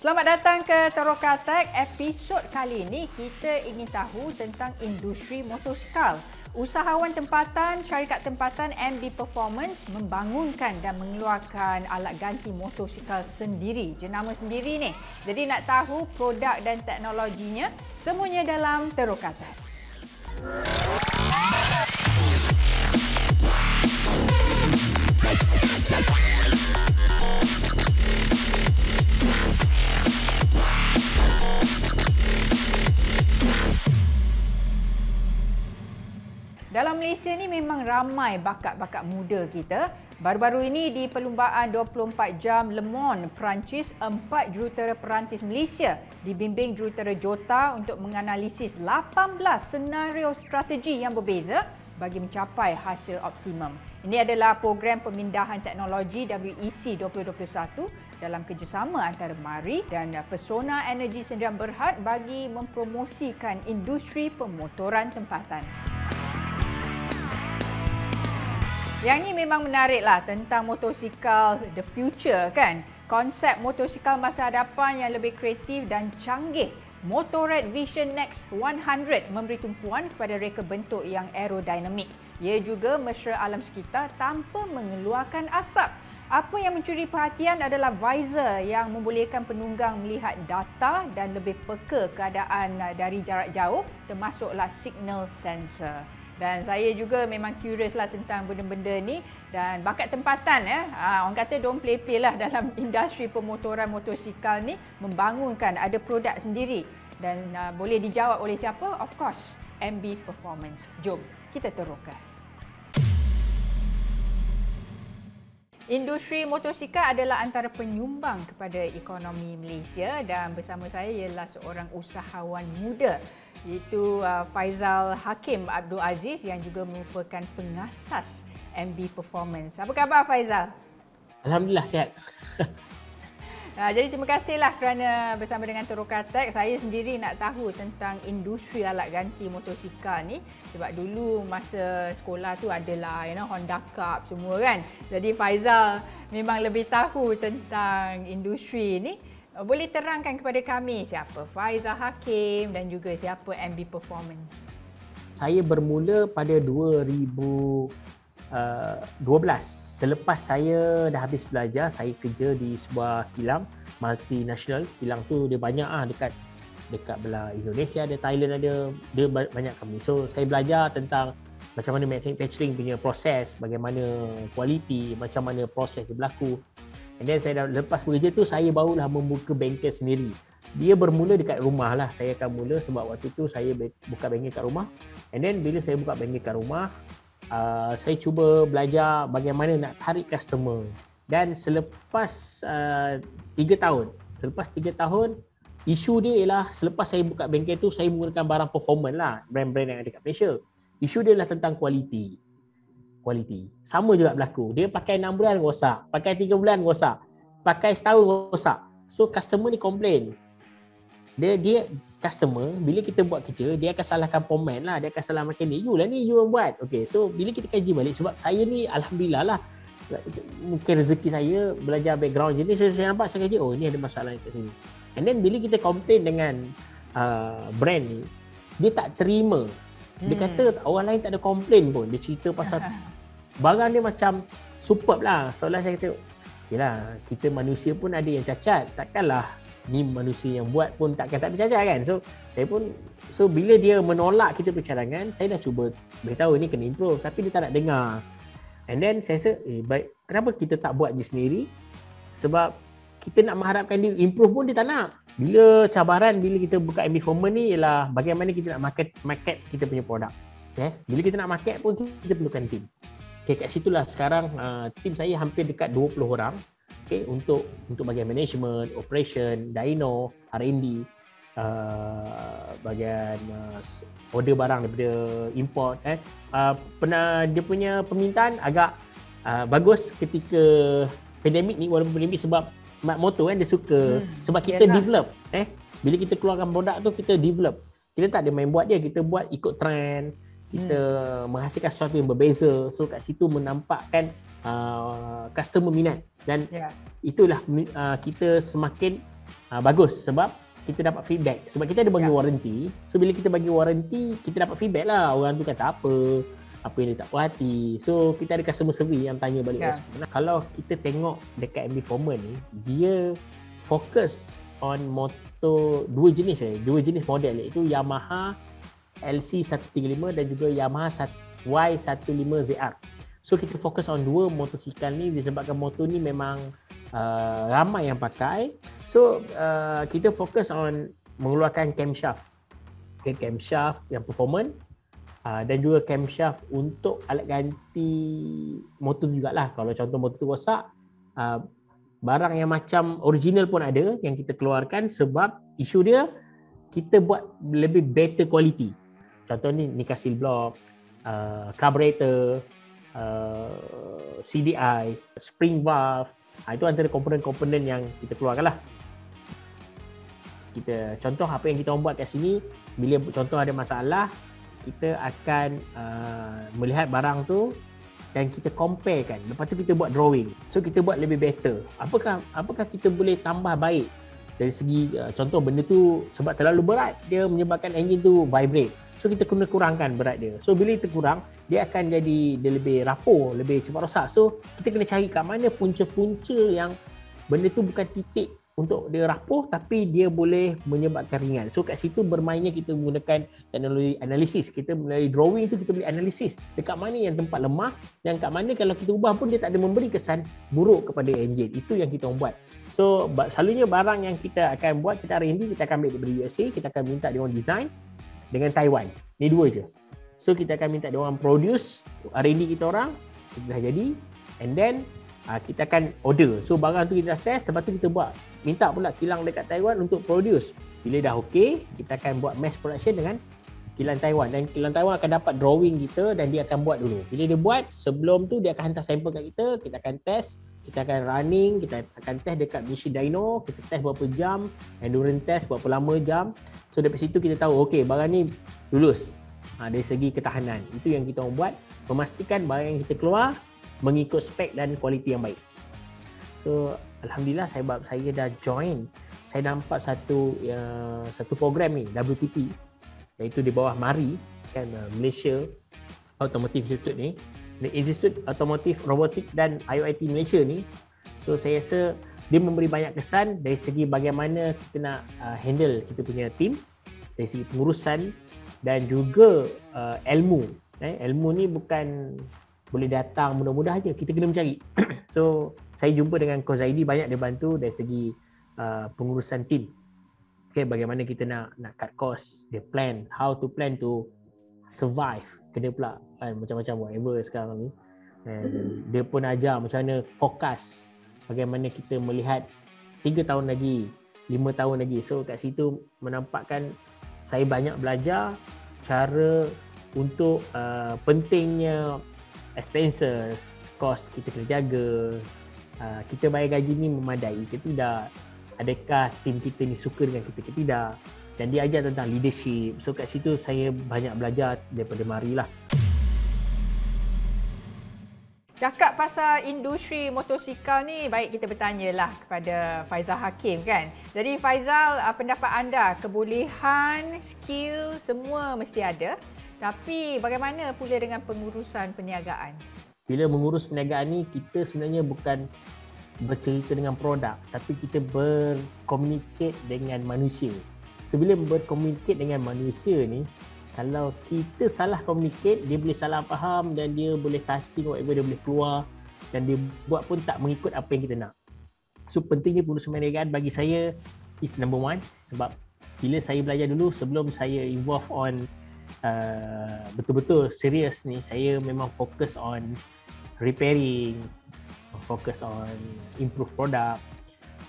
Selamat datang ke Teroka Tech. Episod kali ini kita ingin tahu tentang industri motosikal. Usahawan tempatan, syarikat tempatan MB Performance membangunkan dan mengeluarkan alat ganti motosikal sendiri, jenama sendiri ni. Jadi nak tahu produk dan teknologinya, semuanya dalam Teroka Tech. Dalam Malaysia ni memang ramai bakat-bakat muda kita. Baru-baru ini di perlumbaan 24 jam Le Mans Perancis, 4 jurutera perantis Malaysia dibimbing jurutera Jota untuk menganalisis 18 senario strategi yang berbeza bagi mencapai hasil optimum. Ini adalah program pemindahan teknologi WEC 2021 dalam kerjasama antara MARI dan Persona Energy Sdn Bhd bagi mempromosikan industri pemotoran tempatan. Yang ni memang menariklah tentang motosikal the future kan. Konsep motosikal masa hadapan yang lebih kreatif dan canggih. Motorrad Vision Next 100 memberi tumpuan kepada reka bentuk yang aerodinamik. Ia juga mesra alam sekitar tanpa mengeluarkan asap. Apa yang mencuri perhatian adalah visor yang membolehkan penunggang melihat data dan lebih peka keadaan dari jarak jauh, termasuklah signal sensor. Dan saya juga memang curious lah tentang benda-benda ni dan bakat tempatan orang kata don't play lah dalam industri pemotoran motosikal ni, membangunkan ada produk sendiri dan boleh dijawab oleh siapa? Of course, MB Performance. Jom kita teroka. Industri motosikal adalah antara penyumbang kepada ekonomi Malaysia dan bersama saya ialah seorang usahawan muda iaitu Faizal Hakim Abdul Aziz yang juga merupakan pengasas MB Performance. Apa khabar Faizal? Alhamdulillah sihat. Jadi terima kasihlah kerana bersama dengan Teroka Tech. Saya sendiri nak tahu tentang industri alat ganti motosikal ni sebab dulu masa sekolah tu adalah Honda Cup semua kan. Jadi Faizal memang lebih tahu tentang industri ni. Boleh terangkan kepada kami siapa Faizal Hakim dan juga siapa MB Performance? Saya bermula pada 2012. Selepas saya dah habis belajar, saya kerja di sebuah kilang multinational. Kilang tu dia banyak dekat belah Indonesia ada, Thailand ada, dia banyak kami. So saya belajar tentang macam mana manufacturing punya proses, bagaimana kualiti, macam mana proses dia berlaku. And then saya dah lepas bekerja tu, saya barulah membuka bengkel sendiri. Dia bermula dekat rumah lah. Saya akan mula sebab waktu tu saya buka bengkel kat rumah. And then bila saya buka bengkel kat rumah, saya cuba belajar bagaimana nak tarik customer. Dan selepas 3 tahun, isu dia ialah selepas saya buka bengkel tu, saya menggunakan barang performance lah, brand-brand yang ada kat Malaysia. Isu dia ialah tentang kualiti. Sama juga berlaku. Dia pakai 6 bulan rosak, pakai 3 bulan rosak, pakai setahun rosak. So customer ni komplain. Dia customer bila kita buat kerja, dia akan salahkan pemain lah, dia akan salah mekanik. You yang buat. Okay, so bila kita kaji balik, sebab saya ni alhamdulillah lah, mungkin rezeki saya belajar background jenis, saya nampak, saya kaji, oh ni ada masalah kat sini. And then bila kita komplain dengan brand ni, dia tak terima. Dia kata orang lain tak ada komplain pun. Dia cerita pasal barang dia macam superb lah. Soalan saya kata, yelah, kita manusia pun ada yang cacat. Takkanlah ni manusia yang buat pun takkan tak ada cacat kan. So bila dia menolak kita bercadangan, saya dah cuba beritahu ni kena improve, tapi dia tak nak dengar. And then saya rasa, baik, kenapa kita tak buat je sendiri? Sebab kita nak mengharapkan dia improve pun dia tak nak. Bila kita buka MB Performance ni ialah bagaimana kita nak market kita punya produk. Bila kita nak market pun kita perlukan team. Kat situlah sekarang team saya hampir dekat 20 orang. Untuk bahagian management, operation, dyno, R&D, bahagian order barang daripada import. Dia punya permintaan agak bagus ketika pandemik ni, walaupun pandemik sebab Mat Motor kan dia suka sebab kita develop. Bila kita keluarkan produk tu, kita develop. Kita tak ada main buat dia, kita buat ikut trend. Kita menghasilkan sesuatu yang berbeza. So kat situ menampakkan customer minat dan itulah kita semakin bagus sebab kita dapat feedback. Sebab kita ada bagi warranty. So bila kita bagi warranty, kita dapat feedback lah. Orang tu kata apa yang dia tak puas hati. So kita ada customer survey yang tanya balik. Kalau kita tengok dekat MB Foreman ni, dia fokus on motor dua jenis model, iaitu Yamaha LC135 dan juga Yamaha Y15ZR. So kita fokus on dua motosikal ni disebabkan motor ni memang ramai yang pakai. So kita fokus on mengeluarkan camshaft. Okay, camshaft yang performance dan juga camshaft untuk alat ganti motor jugalah. Kalau contoh motor tu rosak, barang yang macam original pun ada yang kita keluarkan sebab isu dia kita buat lebih better quality. Contoh ni Nika seal block, carburetor, CDI, spring valve. Itu antara komponen-komponen yang kita keluarkan lah. Kita contoh apa yang kita buat kat sini, bila contoh ada masalah, kita akan melihat barang tu dan kita compare kan. Lepas tu kita buat drawing. So kita buat lebih better. Apakah kita boleh tambah baik dari segi contoh benda tu sebab terlalu berat dia menyebabkan enjin tu vibrate. So kita kena kurangkan berat dia. So bila kita kurang, dia akan jadi dia lebih rapuh, lebih cepat rosak. So kita kena cari kat mana punca-punca yang benda tu bukan titik untuk dia rapuh tapi dia boleh menyebabkan ringan. So kat situ bermainnya kita menggunakan teknologi analisis. Kita melalui drawing tu kita boleh analisis dekat mana yang tempat lemah dan kat mana kalau kita ubah pun dia tak ada memberi kesan buruk kepada enjin. Itu yang kita buat. So selalunya barang yang kita akan buat, kita R&D, kita akan ambil daripada USA, kita akan minta dia orang design dengan Taiwan. Ni dua je. So kita akan minta dia orang produce, R&D kita orang, kita dah jadi, and then kita akan order. So barang tu kita dah test, lepas tu kita buat. Minta pula kilang dekat Taiwan untuk produce. Bila dah okey, kita akan buat mass production dengan kilang Taiwan. Dan kilang Taiwan akan dapat drawing kita dan dia akan buat dulu. Bila dia buat, sebelum tu dia akan hantar sampel kat kita akan test, kita akan running, kita akan test dekat machine dyno, kita test berapa jam, endurance test berapa lama jam. So dari situ kita tahu, okey barang ni lulus dari segi ketahanan. Itu yang kita buat, memastikan barang yang kita keluar mengikut spek dan kualiti yang baik. So alhamdulillah saya dah join. Saya nampak satu program ni WTP, iaitu di bawah MARI kan, Malaysia Automotive Institute ni, Institute Automotive Robotik dan IoT Malaysia ni. So saya rasa dia memberi banyak kesan dari segi bagaimana kita nak handle kita punya team, dari segi pengurusan dan juga ilmu. Ilmu ni bukan boleh datang mudah-mudah aja, kita kena mencari. So saya jumpa dengan Coach Zaidi, banyak dia bantu dari segi pengurusan team. Okay, bagaimana kita nak cut cost, dia plan, how to plan to survive. Kena pula kan, macam-macam whatever sekarang ni. And dia pun ajar macam mana forecast, bagaimana kita melihat 3 tahun lagi, 5 tahun lagi. So kat situ menampakkan saya banyak belajar cara untuk pentingnya expenses, cost kita kena jaga, kita bayar gaji ni memadai ke tidak, adakah tim kita ni suka dengan kita ke tidak, dan dia ajar tentang leadership. So kat situ saya banyak belajar daripada MARI lah. Cakap pasal industri motosikal ni, baik kita bertanyalah kepada Faizal Hakim kan. Jadi Faizal, pendapat anda, kebolehan, skill semua mesti ada. Tapi bagaimana pula dengan pengurusan perniagaan? Bila mengurus perniagaan ni, kita sebenarnya bukan bercerita dengan produk, tapi kita berkomunikasi dengan manusia. So bila berkomunikasi dengan manusia ni, kalau kita salah komunikasi, dia boleh salah faham dan dia boleh touching whatever, dia boleh keluar dan dia buat pun tak mengikut apa yang kita nak. So pentingnya pengurusan perniagaan bagi saya is number one, sebab bila saya belajar dulu sebelum saya involve on betul-betul serius ni, saya memang fokus on repairing, fokus on improve product.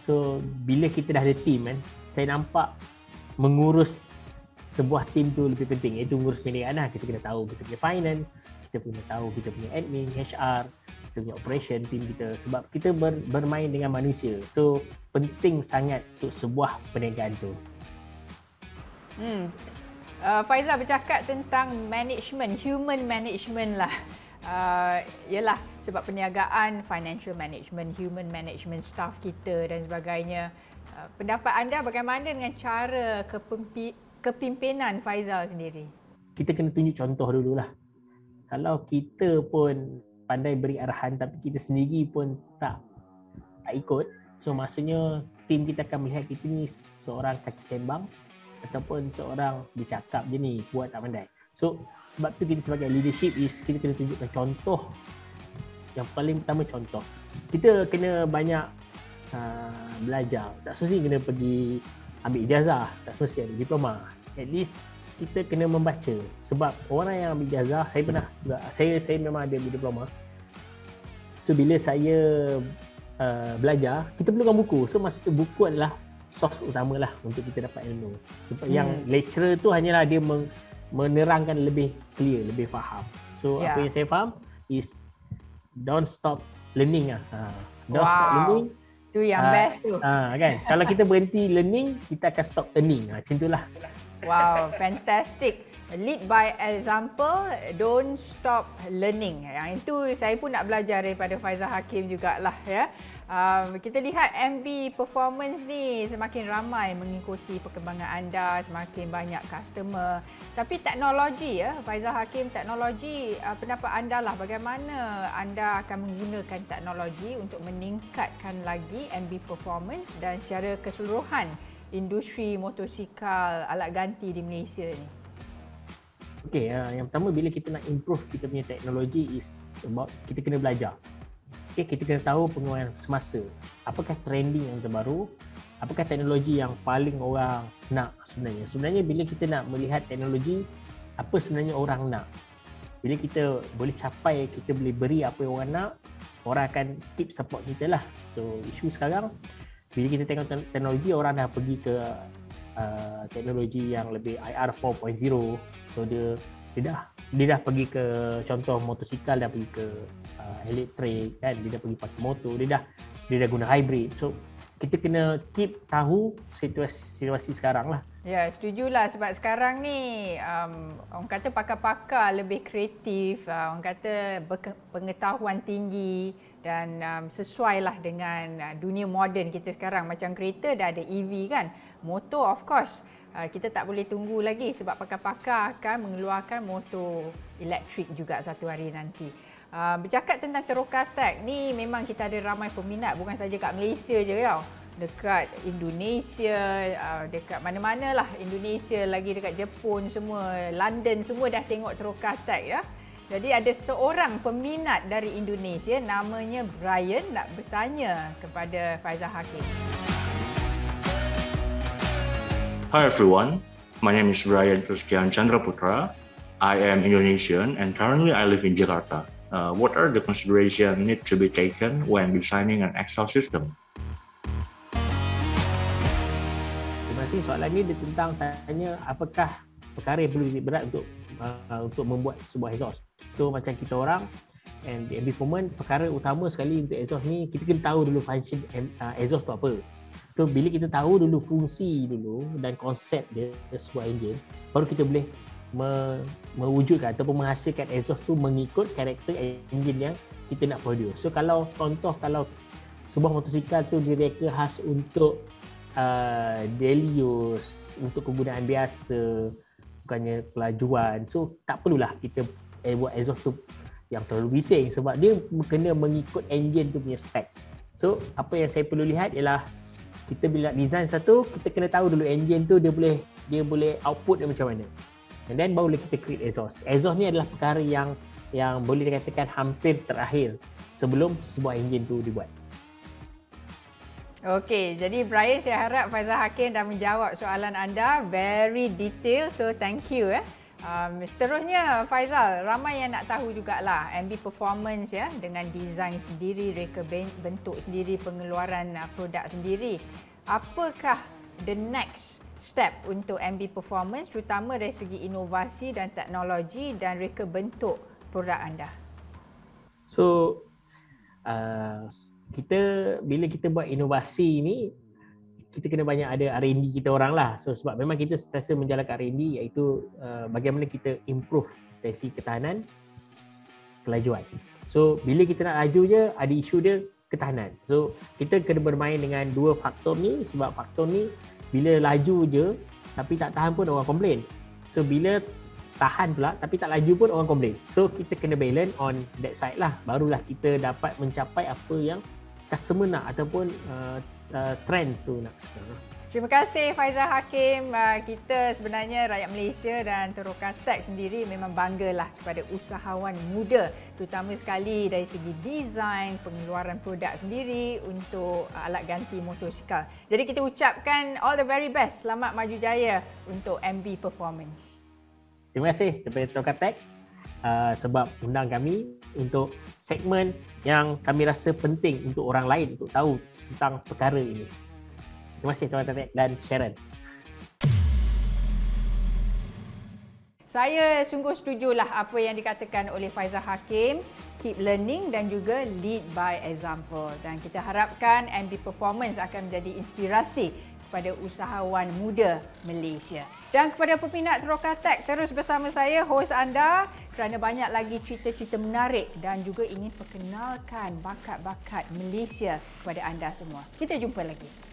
So bila kita dah ada team kan, saya nampak mengurus sebuah team tu lebih penting, iaitu mengurus perniagaan lah. Kita kena tahu kita punya finance, kita kena tahu kita punya admin, HR, kita punya operation team kita, sebab kita bermain dengan manusia. So penting sangat untuk sebuah perniagaan tu. Faizal bercakap tentang management, human management lah. Yalah, sebab perniagaan, financial management, human management, staff kita dan sebagainya. Pendapat anda bagaimana dengan cara kepimpinan Faizal sendiri? Kita kena tunjuk contoh dululah. Kalau kita pun pandai beri arahan tapi kita sendiri pun tak ikut, so maksudnya tim kita akan melihat kita ni seorang kaki sembang ataupun seorang bercakap je ni, buat tak pandai. So sebab tu kita sebagai leadership kita kena tunjukkan contoh. Yang paling pertama contoh. Kita kena banyak belajar. Tak semesti kena pergi ambil ijazah, tak semesti ada diploma. At least kita kena membaca. Sebab orang yang ambil ijazah, saya pernah juga, saya memang ada diploma. So bila saya belajar, kita perlukan buku. So maksud tu buku adalah source utama lah untuk kita dapat ilmu. Sebab yang lecturer tu hanyalah dia menerangkan lebih clear, lebih faham. So apa yang saya faham is don't stop learning lah. Don't stop learning. Tu yang best tu. Kan? Kalau kita berhenti learning, kita akan stop earning. Macam itulah. Wow, fantastic. Lead by example, don't stop learning. Yang itu saya pun nak belajar daripada Faizal Hakim jugalah ya. Kita lihat MB Performance ni semakin ramai mengikuti perkembangan anda, semakin banyak customer. Tapi teknologi ya, Faizal Hakim, teknologi, pendapat anda lah bagaimana anda akan menggunakan teknologi untuk meningkatkan lagi MB Performance dan secara keseluruhan industri motosikal alat ganti di Malaysia ni? Okay, yang pertama bila kita nak improve kita punya teknologi is about kita kena belajar. Okay, kita kena tahu pengurusan semasa. Apakah trending yang terbaru? Apakah teknologi yang paling orang nak sebenarnya? Sebenarnya bila kita nak melihat teknologi, apa sebenarnya orang nak? Bila kita boleh capai, kita boleh beri apa yang orang nak, orang akan keep support kita lah. So isu sekarang, bila kita tengok teknologi, orang dah pergi ke teknologi yang lebih IR 4.0. So dia dah pergi ke contoh motosikal, dah pergi ke elektrik kan, dia dah pergi pakai motor, dia dah guna hybrid. So kita kena keep tahu situasi sekarang lah. Ya, setujulah sebab sekarang ni orang kata pakar-pakar lebih kreatif, orang kata pengetahuan tinggi dan sesuailah dengan dunia moden kita sekarang. Macam kereta dah ada EV kan, motor of course kita tak boleh tunggu lagi sebab pakar-pakar akan mengeluarkan motor elektrik juga satu hari nanti. Bercakap tentang Terokatek ni, memang kita ada ramai peminat, bukan saja kat Malaysia je tau. Dekat Indonesia, dekat mana-mana lah Indonesia, lagi dekat Jepun semua, London semua dah tengok Terokatek ya. Jadi ada seorang peminat dari Indonesia namanya Brian nak bertanya kepada Faizal Hakim. Hi everyone, my name is Brian Christian Chandra Putra. I am Indonesian and currently I live in Jakarta. What are the considerations need to be taken when designing an exhaust system? Terima kasih. Soalan ni dia tentang tanya apakah perkara yang perlu berat untuk membuat sebuah exhaust. So macam kita orang and MB Performance, perkara utama sekali untuk exhaust ni kita kena tahu dulu function exhaust tu apa. So bila kita tahu dulu fungsi dulu dan konsep dia sebuah enjin, baru kita boleh mewujudkan ataupun menghasilkan exhaust tu mengikut karakter enjin yang kita nak produce. So kalau contoh, kalau sebuah motosikal tu direka khas untuk daily use, untuk kegunaan biasa, bukannya pelajuan, so tak perlulah kita buat exhaust tu yang terlalu bising sebab dia kena mengikut enjin tu punya spek. So apa yang saya perlu lihat ialah kita bila design satu, kita kena tahu dulu enjin tu dia boleh output dia macam mana. And then barulah kita create exhaust. Exhaust ni adalah perkara yang boleh dikatakan hampir terakhir sebelum sebuah enjin tu dibuat. Okey, jadi Brian, saya harap Faizal Hakim dah menjawab soalan anda very detail. So thank you seterusnya Faizal, ramai yang nak tahu jugalah MB Performance ya, dengan design sendiri, reka bentuk sendiri, pengeluaran produk sendiri. Apakah the next step untuk MB Performance terutama dari segi inovasi dan teknologi dan reka bentuk produk anda? So bila kita buat inovasi ni, kita kena banyak ada R&D kita orang lah. So sebab memang kita sentiasa menjalankan R&D, iaitu bagaimana kita improve dari segi ketahanan, kelajuan. So bila kita nak laju je, ada isu dia, ketahanan. So kita kena bermain dengan dua faktor ni, sebab faktor ni bila laju je tapi tak tahan pun orang komplain. So bila tahan pula tapi tak laju pun orang komplain. So kita kena balance on that side lah. Barulah kita dapat mencapai apa yang customer nak ataupun trend tu nak sekarang. Terima kasih Faizal Hakim. Kita sebenarnya rakyat Malaysia dan Terokatek sendiri memang banggalah kepada usahawan muda, terutama sekali dari segi desain, pengeluaran produk sendiri untuk alat ganti motosikal. Jadi kita ucapkan all the very best. Selamat maju jaya untuk MB Performance. Terima kasih kepada Terokatek sebab undang kami untuk segmen yang kami rasa penting untuk orang lain untuk tahu tentang perkara ini. Terima kasih Terokatek dan Sharon. Saya sungguh setujulah apa yang dikatakan oleh Faizal Hakim, keep learning dan juga lead by example. Dan kita harapkan MB Performance akan menjadi inspirasi kepada usahawan muda Malaysia. Dan kepada peminat Terokatek, terus bersama saya, hos anda, kerana banyak lagi cerita-cerita menarik dan juga ingin perkenalkan bakat-bakat Malaysia kepada anda semua. Kita jumpa lagi.